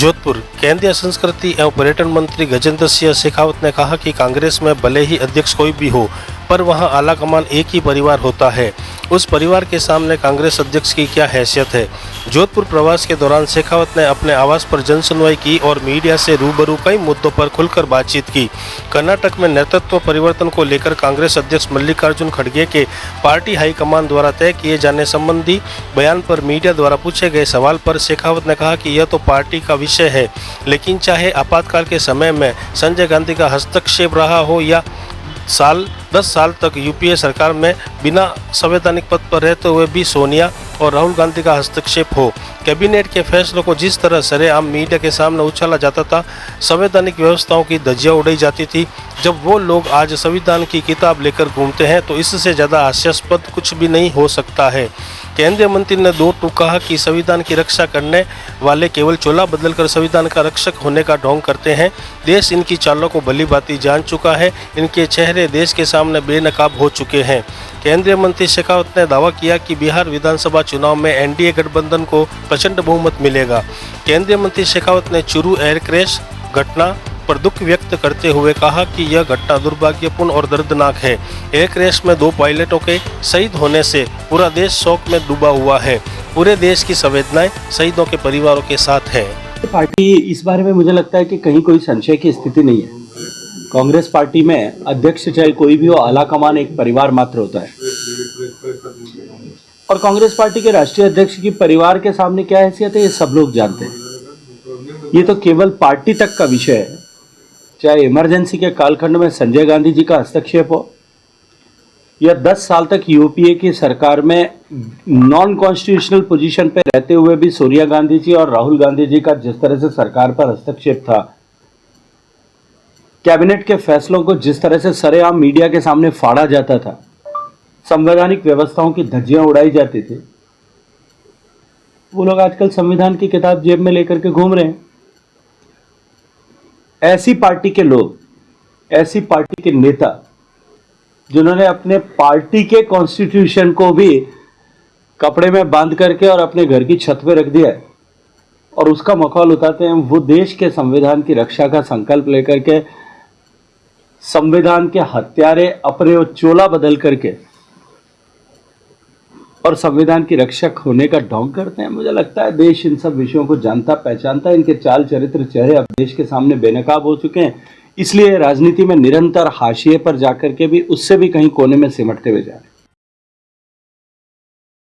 जोधपुर केंद्रीय संस्कृति एवं पर्यटन मंत्री गजेंद्र सिंह शेखावत ने कहा कि कांग्रेस में भले ही अध्यक्ष कोई भी हो पर वहां आला कमान एक ही परिवार होता है। उस परिवार के सामने कांग्रेस अध्यक्ष की क्या हैसियत है। जोधपुर प्रवास के दौरान शेखावत ने अपने आवास पर जनसुनवाई की और मीडिया से रूबरू कई मुद्दों पर खुलकर बातचीत की। कर्नाटक में नेतृत्व परिवर्तन को लेकर कांग्रेस अध्यक्ष मल्लिकार्जुन खड़गे के पार्टी हाईकमान द्वारा तय किए जाने संबंधी बयान पर मीडिया द्वारा पूछे गए सवाल पर शेखावत ने कहा कि यह तो पार्टी का विषय है, लेकिन चाहे आपातकाल के समय में संजय गांधी का हस्तक्षेप रहा हो या 10 साल तक यूपीए सरकार में बिना संवैधानिक पद पर रहते हुए भी सोनिया और राहुल गांधी का हस्तक्षेप हो, कैबिनेट के फैसलों को जिस तरह सरेआम मीडिया के सामने उछाला जाता था, संवैधानिक व्यवस्थाओं की धज्जियां उड़ाई जाती थी, जब वो लोग आज संविधान की किताब लेकर घूमते हैं तो इससे ज़्यादा हास्यास्पद कुछ भी नहीं हो सकता है। केंद्रीय मंत्री ने दो टूक कहा कि संविधान की रक्षा करने वाले केवल चोला बदलकर संविधान का रक्षक होने का ढोंग करते हैं। देश इनकी चालों को भली भांति जान चुका है, इनके चेहरे देश के सामने बेनकाब हो चुके हैं। केंद्रीय मंत्री शेखावत ने दावा किया कि बिहार विधानसभा चुनाव में एनडीए गठबंधन को प्रचंड बहुमत मिलेगा। केंद्रीय मंत्री शेखावत ने चूरू एयर क्रैश घटना पर दुख व्यक्त करते हुए कहा कि यह घटना दुर्भाग्यपूर्ण और दर्दनाक है। एयर क्रैश में 2 पायलटों के शहीद होने से पूरा देश शोक में डूबा हुआ है। पूरे देश की संवेदनाएं शहीदों के परिवारों के साथ है। पार्टी इस बारे में मुझे लगता है कि कहीं कोई संशय की स्थिति नहीं है। कांग्रेस पार्टी में अध्यक्ष चाहे कोई भी हो, आला कमान एक परिवार मात्र होता है। और कांग्रेस पार्टी के राष्ट्रीय अध्यक्ष की परिवार के सामने क्या हैसियत है ये सब लोग जानते हैं। ये तो केवल पार्टी तक का विषय है। चाहे इमरजेंसी के कालखंड में संजय गांधी जी का हस्तक्षेप हो या 10 साल तक यूपीए की सरकार में नॉन कॉन्स्टिट्यूशनल पोजीशन पे रहते हुए भी सोनिया गांधी जी और राहुल गांधी जी का जिस तरह से सरकार पर हस्तक्षेप था, कैबिनेट के फैसलों को जिस तरह से सरेआम मीडिया के सामने फाड़ा जाता था, संवैधानिक व्यवस्थाओं की धज्जियां उड़ाई जाती थी, वो लोग आजकल संविधान की किताब जेब में लेकर के घूम रहे हैं। ऐसी पार्टी के लोग, ऐसी पार्टी के नेता जिन्होंने अपने पार्टी के कॉन्स्टिट्यूशन को भी कपड़े में बांध करके और अपने घर की छत पे रख दिया है और उसका मखौल उठाते हैं, वो देश के संविधान की रक्षा का संकल्प लेकर के संविधान के हत्यारे अपने चोला बदल करके और संविधान की रक्षक होने का ढोंग करते हैं। मुझे लगता है देश इन सब विषयों को जानता पहचानता है। इनके चाल चरित्र चेहरे अब देश के सामने बेनकाब हो चुके हैं, इसलिए राजनीति में निरंतर हाशिए पर जाकर के भी उससे भी कहीं कोने में सिमटते हुए जा रहे हैं।